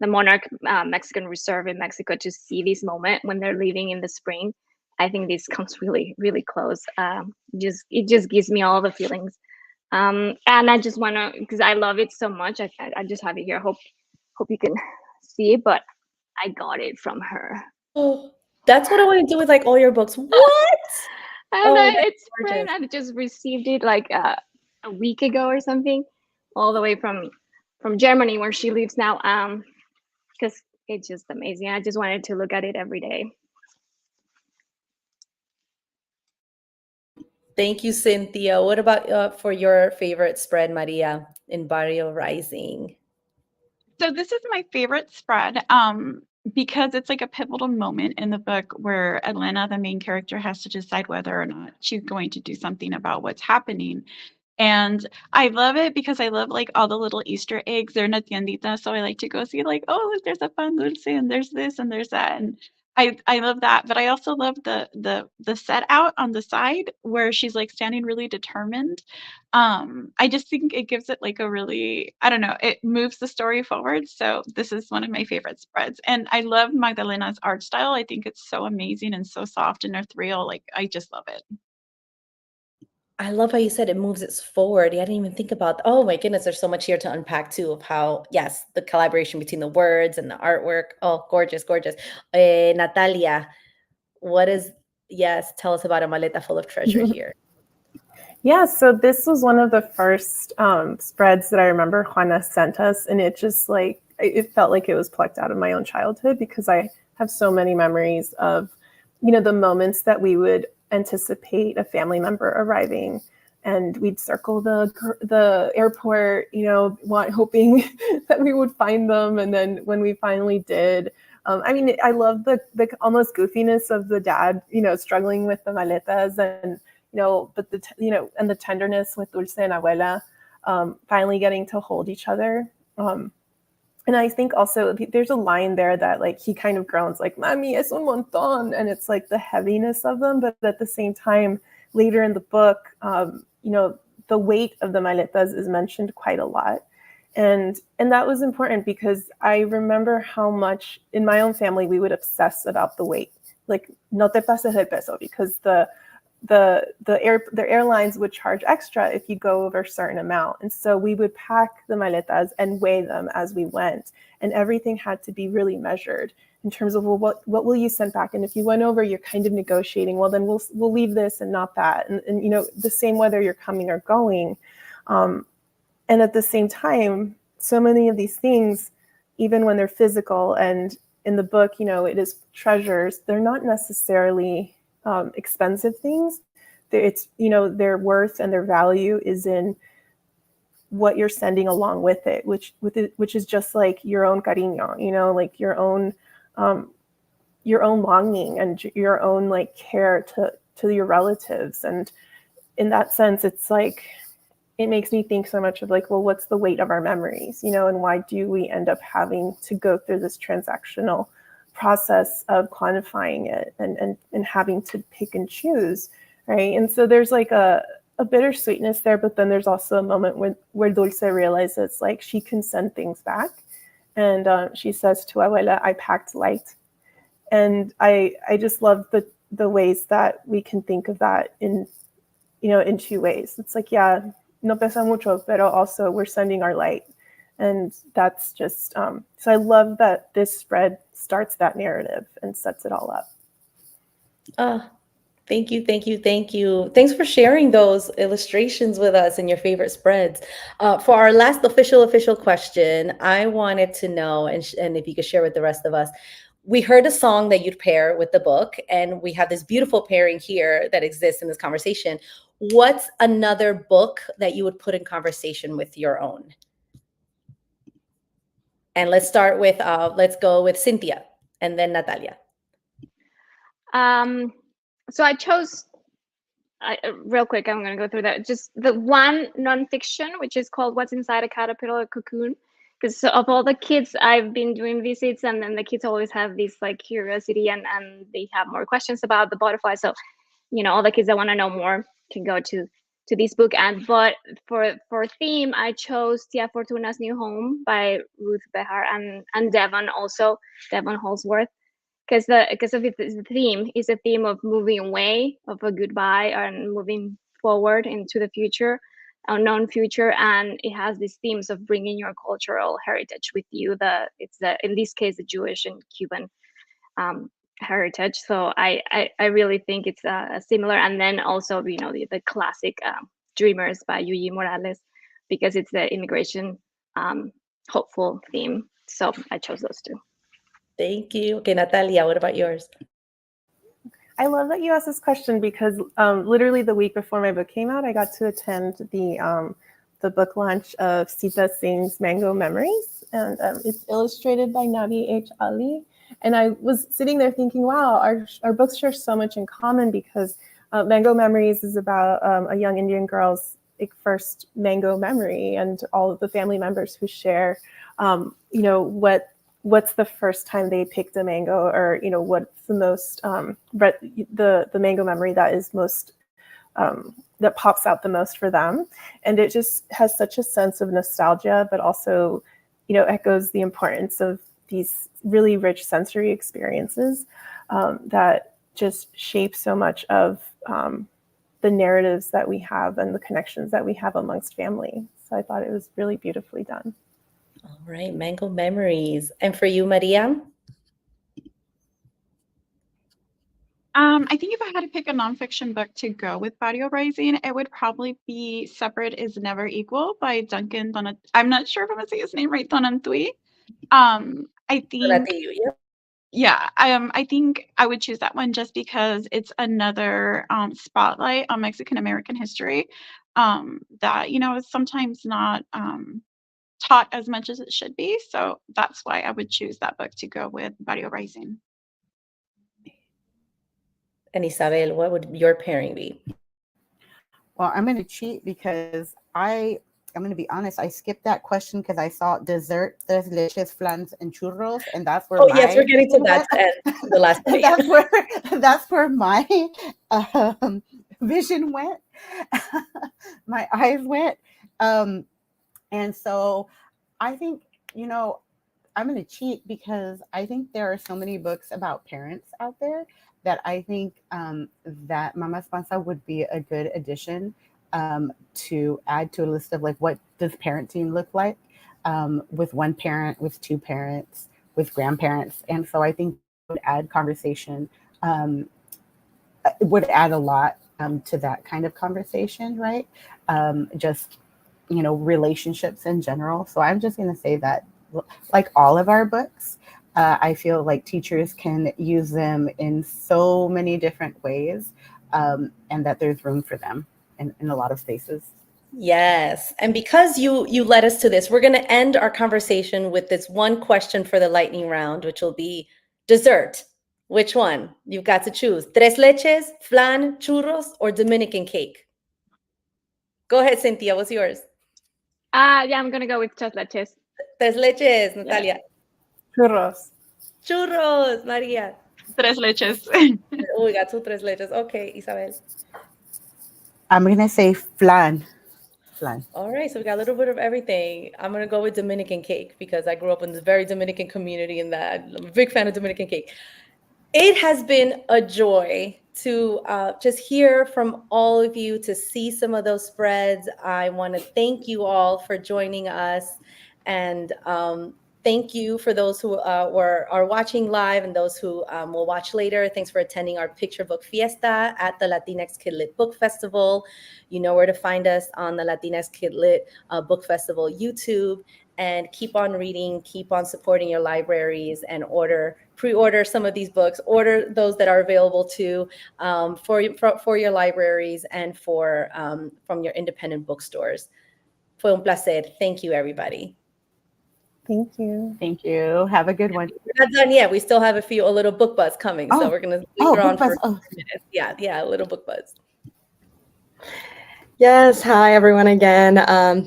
Monarch Mexican Reserve in Mexico to see this moment when they're leaving in the spring, I think this comes really, really close. It just gives me all the feelings. And I just want to, because I love it so much. I just have it here. Hope you can see it, but I got it from her. Oh, that's what I want to do with like all your books. What? And that's it's gorgeous. I just received it like a week ago or something, all the way from Germany where she lives now. Because it's just amazing. I just wanted to look at it every day. Thank you, Cynthia. What about for your favorite spread, Maria, in Barrio Rising? So this is my favorite spread because it's like a pivotal moment in the book where Elena, the main character, has to decide whether or not she's going to do something about what's happening. And I love it because I love like all the little Easter eggs. They're in a tiendita, so I like to go see like, oh, look, there's a pan dulce and there's this and there's that. And I love that. But I also love the set out on the side where she's like standing really determined. I just think it gives it like a really, I don't know, it moves the story forward. So this is one of my favorite spreads. And I love Magdalena's art style. I think it's so amazing and so soft and ethereal. Like I just love it. I love how you said it moves it forward. I didn't even think about, oh my goodness, there's so much here to unpack too of how, yes, the collaboration between the words and the artwork. Oh, gorgeous, gorgeous. Natalia, tell us about A Maleta Full of Treasure here. Yeah, so this was one of the first spreads that I remember Juana sent us, and it just like, it felt like it was plucked out of my own childhood because I have so many memories of, the moments that we would anticipate a family member arriving, and we'd circle the airport, hoping that we would find them. And then when we finally did, I love the almost goofiness of the dad, struggling with the maletas, and but and the tenderness with Dulce and Abuela, finally getting to hold each other. And I think also there's a line there that like he kind of groans like, "Mami, es un montón," and it's like the heaviness of them, but at the same time, later in the book, the weight of the maletas is mentioned quite a lot. And that was important because I remember how much in my own family we would obsess about the weight. Like, no te pases el peso, because the airlines would charge extra if you go over a certain amount. And so we would pack the maletas and weigh them as we went. And everything had to be really measured in terms of, well, what will you send back? And if you went over, you're kind of negotiating, well, then we'll leave this and not that. And the same whether you're coming or going. And at the same time, so many of these things, even when they're physical, and in the book, it is treasures, they're not necessarily expensive things. It's, their worth and their value is in what you're sending along with it, which is just like your own cariño, like your own longing and your own like care to your relatives. And in that sense, it's like, it makes me think so much of like, well, what's the weight of our memories, and why do we end up having to go through this transactional process of quantifying it and having to pick and choose, right? And so there's like a bittersweetness there, but then there's also a moment where Dulce realizes like she can send things back, and she says to Abuela, "I packed light." And I just love the ways that we can think of that in two ways. It's like, yeah, no pesa mucho, pero also we're sending our light, And that's just, so I love that this spread starts that narrative and sets it all up. Thank you, thank you, thank you. Thanks for sharing those illustrations with us and your favorite spreads. For our last official question, I wanted to know, and if you could share with the rest of us, we heard a song that you'd pair with the book, and we have this beautiful pairing here that exists in this conversation. What's another book that you would put in conversation with your own? And let's start with, let's go with Cynthia and then Natalia. So I chose, real quick, I'm going to go through that. Just the one nonfiction, which is called What's Inside a Caterpillar Cocoon. Because of all the kids, I've been doing visits, and then the kids always have this like curiosity, and they have more questions about the butterfly. So, you know, all the kids that want to know more can go to this book. But for theme, I chose Tia Fortuna's New Home by Ruth Behar and Devon Holsworth. Because the theme is a theme of moving away, of a goodbye, and moving forward into the future, unknown future, and it has these themes of bringing your cultural heritage with you. In this case, the Jewish and Cuban heritage. So I really think it's similar. And then also, you know, the classic Dreamers by Yuyi Morales, because it's the immigration hopeful theme. So I chose those two. Thank you. Okay, Natalia, what about yours? I love that you asked this question because literally the week before my book came out, I got to attend the book launch of Sita Singh's Mango Memories, and it's illustrated by Nabi H. Ali. And I was sitting there thinking, wow, our books share so much in common, because Mango Memories is about a young Indian girl's first mango memory, and all of the family members who share, you know, what's the first time they picked a mango, or, you know, what's the most, the mango memory that is most, that pops out the most for them. And it just has such a sense of nostalgia, but also, you know, echoes the importance of these really rich sensory experiences that just shape so much of the narratives that we have and the connections that we have amongst family. So I thought it was really beautifully done. All right, Mango Memories. And for you, Maria? I think if I had to pick a nonfiction book to go with Barrio Rising, it would probably be Separate is Never Equal by Duncan Donat. I'm not sure if I'm going to say his name right, Donantui. I think, yeah, I think I would choose that one just because it's another spotlight on Mexican American history that, you know, is sometimes not taught as much as it should be. So that's why I would choose that book to go with Barrio Rising. And Isabel, what would your pairing be? Well, I'm going to cheat because I'm going to be honest. I skipped that question because I saw dessert, tres leches, flans, and churros, and that's where. Oh yes, we're getting to that the last. That's where my vision went. My eyes went. And so I think, you know, I'm going to cheat because I think there are so many books about parents out there that I think that Mama Espanza would be a good addition to add to a list of like, what does parenting look like with one parent, with two parents, with grandparents. And so I think it would add conversation, it would add a lot to that kind of conversation, right? Just, you know, relationships in general. So I'm just going to say that, like all of our books, I feel like teachers can use them in so many different ways, and that there's room for them in a lot of spaces. Yes. And because you led us to this, we're going to end our conversation with this one question for the lightning round, which will be dessert. Which one? You've got to choose. Tres leches, flan, churros, or Dominican cake? Go ahead, Cynthia. What's yours? Yeah, I'm going to go with tres leches. Tres leches, Natalia. Churros. Churros, Maria. Tres leches. Oh, we got two tres leches. Okay, Isabel. I'm going to say flan. Flan. All right, so we got a little bit of everything. I'm going to go with Dominican cake because I grew up in this very Dominican community, and that I'm a big fan of Dominican cake. It has been a joy to just hear from all of you, to see some of those spreads. I want to thank you all for joining us. And thank you for those who are watching live and those who will watch later. Thanks for attending our picture book fiesta at the Latinx Kid Lit Book Festival. You know where to find us on the Latinx Kid Lit Book Festival YouTube. And keep on reading, keep on supporting your libraries, and pre-order some of these books. Order those that are available too, for your libraries and from your independent bookstores. Fue un placer. Thank you, everybody. Thank you. Thank you. Have a good one. We're not done yet. We still have a little book buzz coming. So we're going to linger on for a minute. Yeah, a little book buzz. Yes, hi everyone again.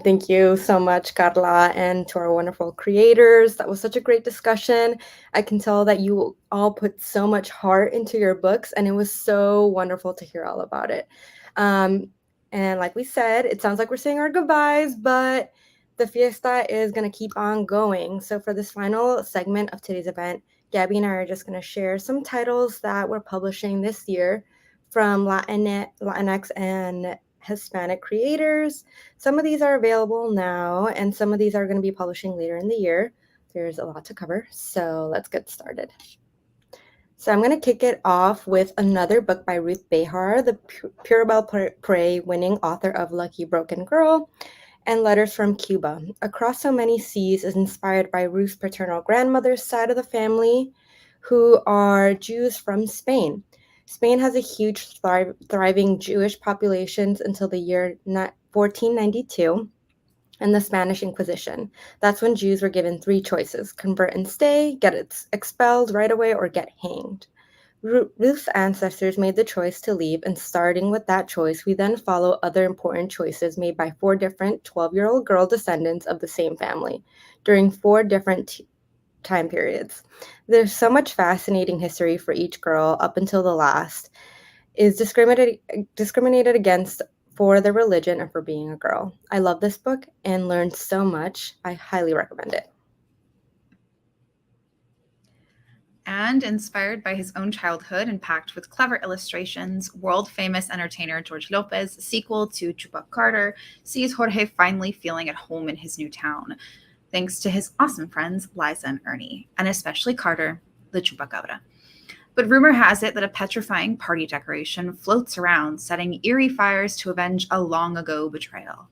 Thank you so much, Carla, and to our wonderful creators. That was such a great discussion. I can tell that you all put so much heart into your books, and it was so wonderful to hear all about it. And like we said, it sounds like we're saying our goodbyes, but the fiesta is going to keep on going. So for this final segment of today's event, Gabby and I are just going to share some titles that we're publishing this year from Latinx and Hispanic creators. Some of these are available now, and some of these are going to be publishing later in the year. There's a lot to cover, so let's get started. So I'm going to kick it off with another book by Ruth Behar, the Purell Prey winning author of Lucky Broken Girl and Letters from Cuba. Across So Many Seas is inspired by Ruth's paternal grandmother's side of the family, who are Jews from Spain. Spain has a huge thriving Jewish population until the year 1492 and the Spanish Inquisition. That's when Jews were given 3 choices: convert and stay, get expelled right away, or get hanged. Ruth's ancestors made the choice to leave, and starting with that choice, we then follow other important choices made by 4 different 12-year-old girl descendants of the same family during 4 different time periods. There's so much fascinating history for each girl up until the last is discriminated against for their religion and for being a girl. I love this book and learned so much. I highly recommend it. And inspired by his own childhood and packed with clever illustrations, world-famous entertainer George Lopez's sequel to Chupa Carter sees Jorge finally feeling at home in his new town, thanks to his awesome friends Liza and Ernie, and especially Carter, the Chupacabra. But rumor has it that a petrifying party decoration floats around, setting eerie fires to avenge a long-ago betrayal.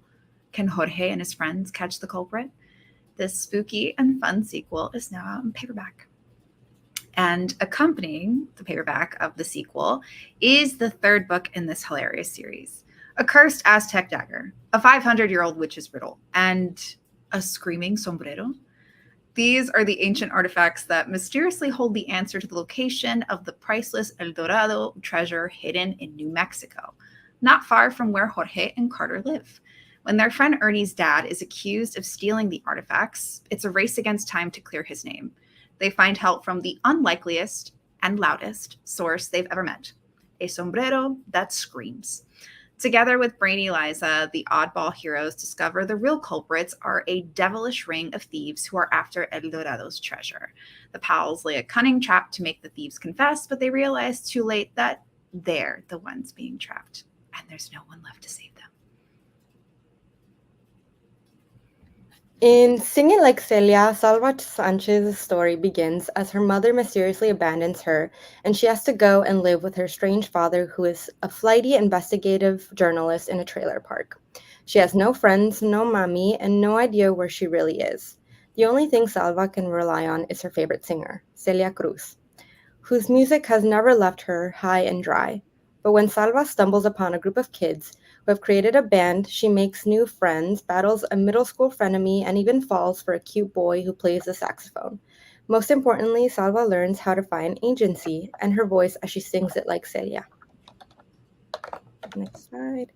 Can Jorge and his friends catch the culprit? This spooky and fun sequel is now out in paperback. And accompanying the paperback of the sequel is the 3rd book in this hilarious series, A Cursed Aztec Dagger, a 500-year-old witch's riddle, and a screaming sombrero. These are the ancient artifacts that mysteriously hold the answer to the location of the priceless El Dorado treasure hidden in New Mexico, not far from where Jorge and Carter live. When their friend Ernie's dad is accused of stealing the artifacts, it's a race against time to clear his name. They find help from the unlikeliest and loudest source they've ever met, a sombrero that screams. Together with brainy Liza, the oddball heroes discover the real culprits are a devilish ring of thieves who are after El Dorado's treasure. The pals lay a cunning trap to make the thieves confess, but they realize too late that they're the ones being trapped, and there's no one left to save them. In Sing It Like Celia, Salva Sanchez's story begins as her mother mysteriously abandons her, and she has to go and live with her strange father, who is a flighty investigative journalist in a trailer park. She has no friends, no mommy, and no idea where she really is. The only thing Salva can rely on is her favorite singer, Celia Cruz, whose music has never left her high and dry. But when Salva stumbles upon a group of kids who have created a band, she makes new friends, battles a middle school frenemy, and even falls for a cute boy who plays the saxophone. Most importantly, Salva learns how to find agency and her voice as she sings it like Celia. Next slide.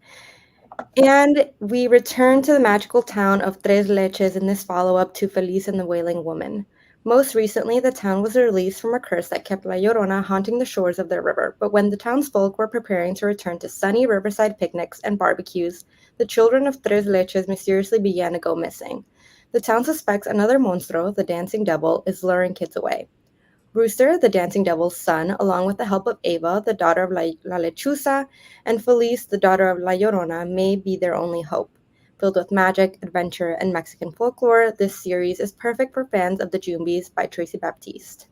And we return to the magical town of Tres Leches in this follow-up to Feliz and the Wailing Woman. Most recently, the town was released from a curse that kept La Llorona haunting the shores of their river. But when the townsfolk were preparing to return to sunny riverside picnics and barbecues, the children of Tres Leches mysteriously began to go missing. The town suspects another monstruo, the dancing devil, is luring kids away. Brewster, the dancing devil's son, along with the help of Eva, the daughter of La Lechuza, and Feliz, the daughter of La Llorona, may be their only hope. Filled with magic, adventure, and Mexican folklore, this series is perfect for fans of the Jumbies by Tracy Baptiste.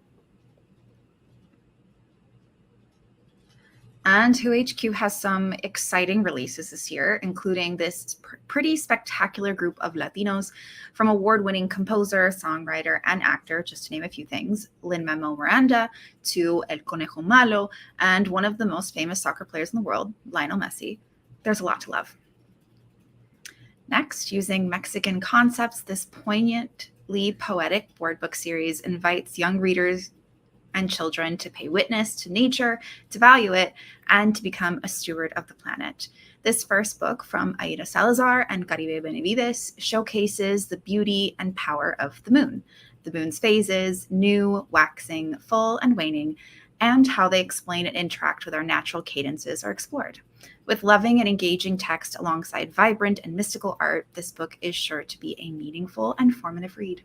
And Who HQ has some exciting releases this year, including this pretty spectacular group of Latinos, from award-winning composer, songwriter, and actor, just to name a few things, Lin-Manuel Miranda, to El Conejo Malo, and one of the most famous soccer players in the world, Lionel Messi. There's a lot to love. Next, using Mexican concepts, this poignantly poetic board book series invites young readers and children to pay witness to nature, to value it, and to become a steward of the planet. This first book from Aida Salazar and Caribe Benavides showcases the beauty and power of the moon's phases, new, waxing, full, and waning, and how they explain and interact with our natural cadences are explored. With loving and engaging text alongside vibrant and mystical art, this book is sure to be a meaningful and formative read.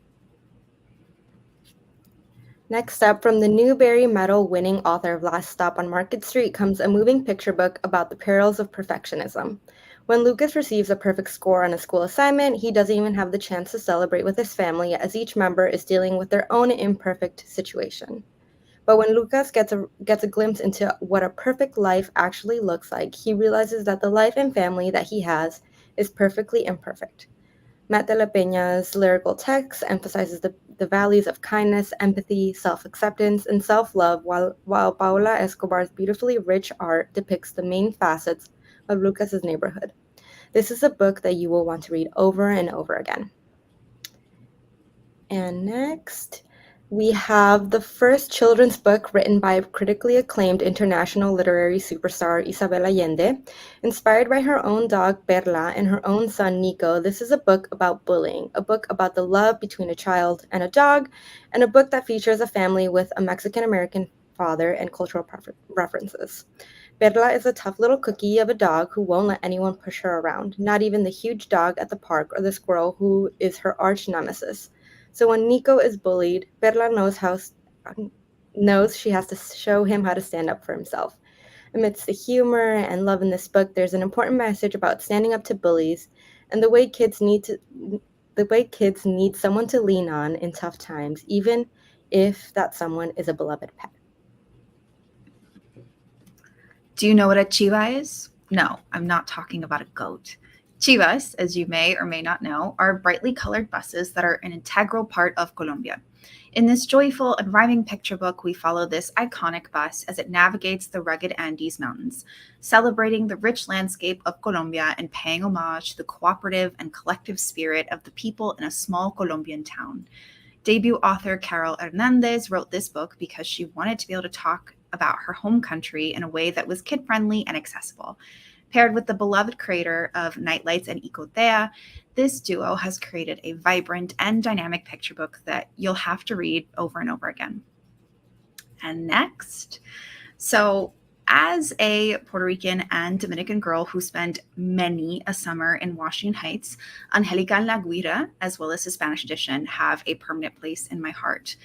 Next up, from the Newbery Medal winning author of Last Stop on Market Street comes a moving picture book about the perils of perfectionism. When Lucas receives a perfect score on a school assignment, he doesn't even have the chance to celebrate with his family, as each member is dealing with their own imperfect situation. But when Lucas gets a glimpse into what a perfect life actually looks like, he realizes that the life and family that he has is perfectly imperfect. Matt de la Peña's lyrical text emphasizes the values of kindness, empathy, self-acceptance, and self-love, while Paula Escobar's beautifully rich art depicts the main facets of Lucas's neighborhood. This is a book that you will want to read over and over again. And next, we have the first children's book written by critically acclaimed international literary superstar Isabel Allende. Inspired by her own dog Perla and her own son Nico, this is a book about bullying, a book about the love between a child and a dog, and a book that features a family with a Mexican-American father and cultural references. Perla is a tough little cookie of a dog who won't let anyone push her around, not even the huge dog at the park or the squirrel who is her arch nemesis. So when Nico is bullied, Perla knows she has to show him how to stand up for himself. Amidst the humor and love in this book, there's an important message about standing up to bullies and the way kids need someone to lean on in tough times, even if that someone is a beloved pet. Do you know what a chiva is? No, I'm not talking about a goat. Chivas, as you may or may not know, are brightly colored buses that are an integral part of Colombia. In this joyful and rhyming picture book, we follow this iconic bus as it navigates the rugged Andes Mountains, celebrating the rich landscape of Colombia and paying homage to the cooperative and collective spirit of the people in a small Colombian town. Debut author Carol Hernandez wrote this book because she wanted to be able to talk about her home country in a way that was kid-friendly and accessible. Paired with the beloved creator of Nightlights and Icotea, this duo has created a vibrant and dynamic picture book that you'll have to read over and over again. And next, so as a Puerto Rican and Dominican girl who spent many a summer in Washington Heights, Angélica and La Guira, as well as the Spanish edition, have a permanent place in my heart.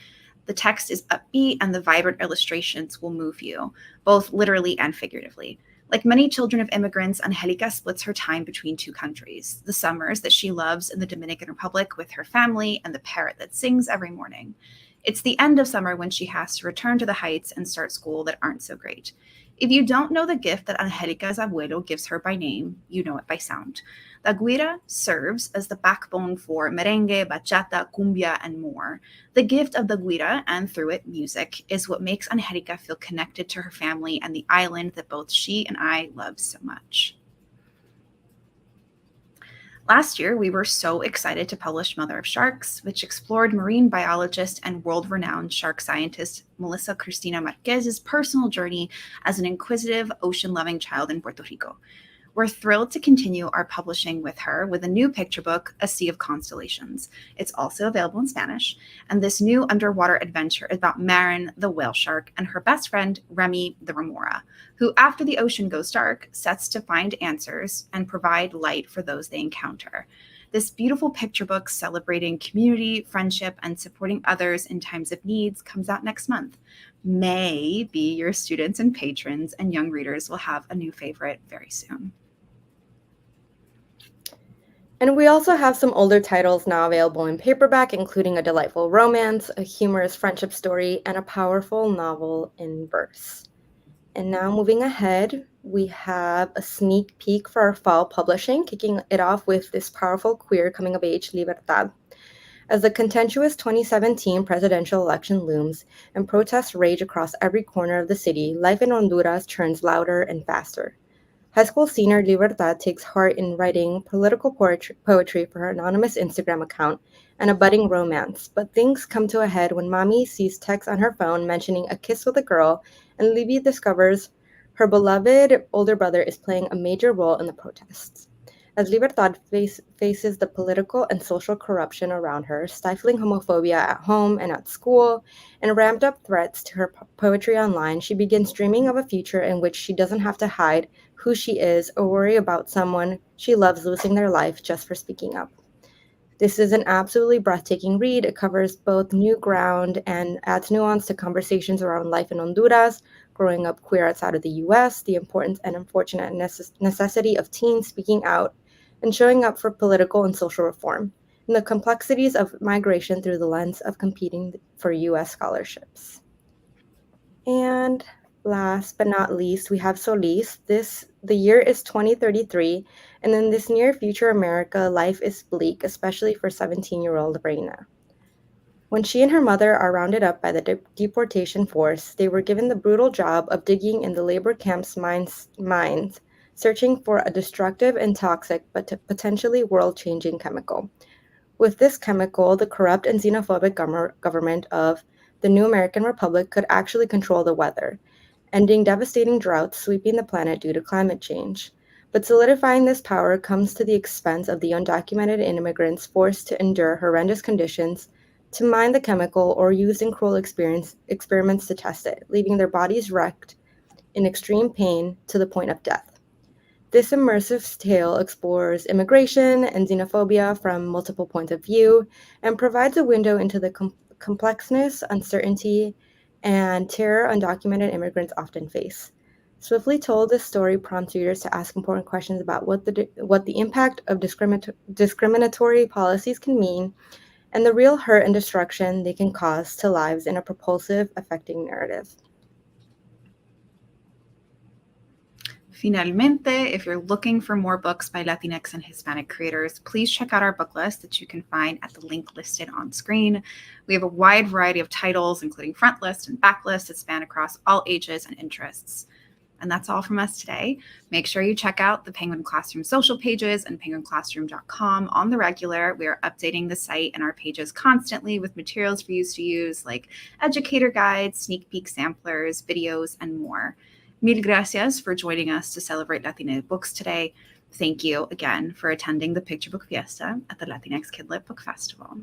The text is upbeat and the vibrant illustrations will move you, both literally and figuratively. Like many children of immigrants, Angélica splits her time between two countries, the summers that she loves in the Dominican Republic with her family and the parrot that sings every morning. It's the end of summer when she has to return to the Heights and start school that aren't so great. If you don't know the gift that Angélica's abuelo gives her by name, you know it by sound. La Guira serves as the backbone for merengue, bachata, cumbia, and more. The gift of the Guira, and through it, music, is what makes Angélica feel connected to her family and the island that both she and I love so much. Last year, we were so excited to publish Mother of Sharks, which explored marine biologist and world-renowned shark scientist Melissa Cristina Marquez's personal journey as an inquisitive, ocean-loving child in Puerto Rico. We're thrilled to continue our publishing with her with a new picture book, A Sea of Constellations. It's also available in Spanish, and this new underwater adventure is about Marin, the whale shark, and her best friend, Remy, the remora, who, after the ocean goes dark, sets to find answers and provide light for those they encounter. This beautiful picture book celebrating community, friendship, and supporting others in times of needs comes out next month. Maybe your students and patrons and young readers will have a new favorite very soon. And we also have some older titles now available in paperback, including a delightful romance, a humorous friendship story, and a powerful novel in verse. And now moving ahead, we have a sneak peek for our fall publishing, kicking it off with this powerful queer coming-of-age Libertad. As the contentious 2017 presidential election looms and protests rage across every corner of the city, life in Honduras turns louder and faster. High school senior Libertad takes heart in writing political poetry for her anonymous Instagram account and a budding romance, but things come to a head when Mami sees texts on her phone mentioning a kiss with a girl, and Libby discovers her beloved older brother is playing a major role in the protests. As Libertad faces the political and social corruption around her, stifling homophobia at home and at school, and ramped up threats to her poetry online, she begins dreaming of a future in which she doesn't have to hide who she is or worry about someone she loves losing their life just for speaking up. This is an absolutely breathtaking read. It covers both new ground and adds nuance to conversations around life in Honduras, growing up queer outside of the US, the importance and unfortunate necessity of teens speaking out and showing up for political and social reform, and the complexities of migration through the lens of competing for US scholarships. And last but not least, we have Solis. The year is 2033, and in this near future America, life is bleak, especially for 17-year-old Reina. When she and her mother are rounded up by the deportation force, they were given the brutal job of digging in the labor camp's mines, searching for a destructive and toxic but potentially world-changing chemical. With this chemical, the corrupt and xenophobic government of the new American Republic could actually control the weather, ending devastating droughts sweeping the planet due to climate change. But solidifying this power comes to the expense of the undocumented immigrants forced to endure horrendous conditions, to mine the chemical, or used in cruel experiments to test it, leaving their bodies wrecked in extreme pain to the point of death. This immersive tale explores immigration and xenophobia from multiple points of view and provides a window into the complexness, uncertainty, and terror undocumented immigrants often face. Swiftly told, this story prompts readers to ask important questions about what the impact of discriminatory policies can mean and the real hurt and destruction they can cause to lives in a propulsive, affecting narrative. Finalmente, if you're looking for more books by Latinx and Hispanic creators, please check out our book list that you can find at the link listed on screen. We have a wide variety of titles, including front list and back list that span across all ages and interests. And that's all from us today. Make sure you check out the Penguin Classroom social pages and penguinclassroom.com on the regular. We are updating the site and our pages constantly with materials for you to use, like educator guides, sneak peek samplers, videos, and more. Mil gracias for joining us to celebrate Latina books today. Thank you again for attending the Picture Book Fiesta at the Latinx Kidlit Book Festival.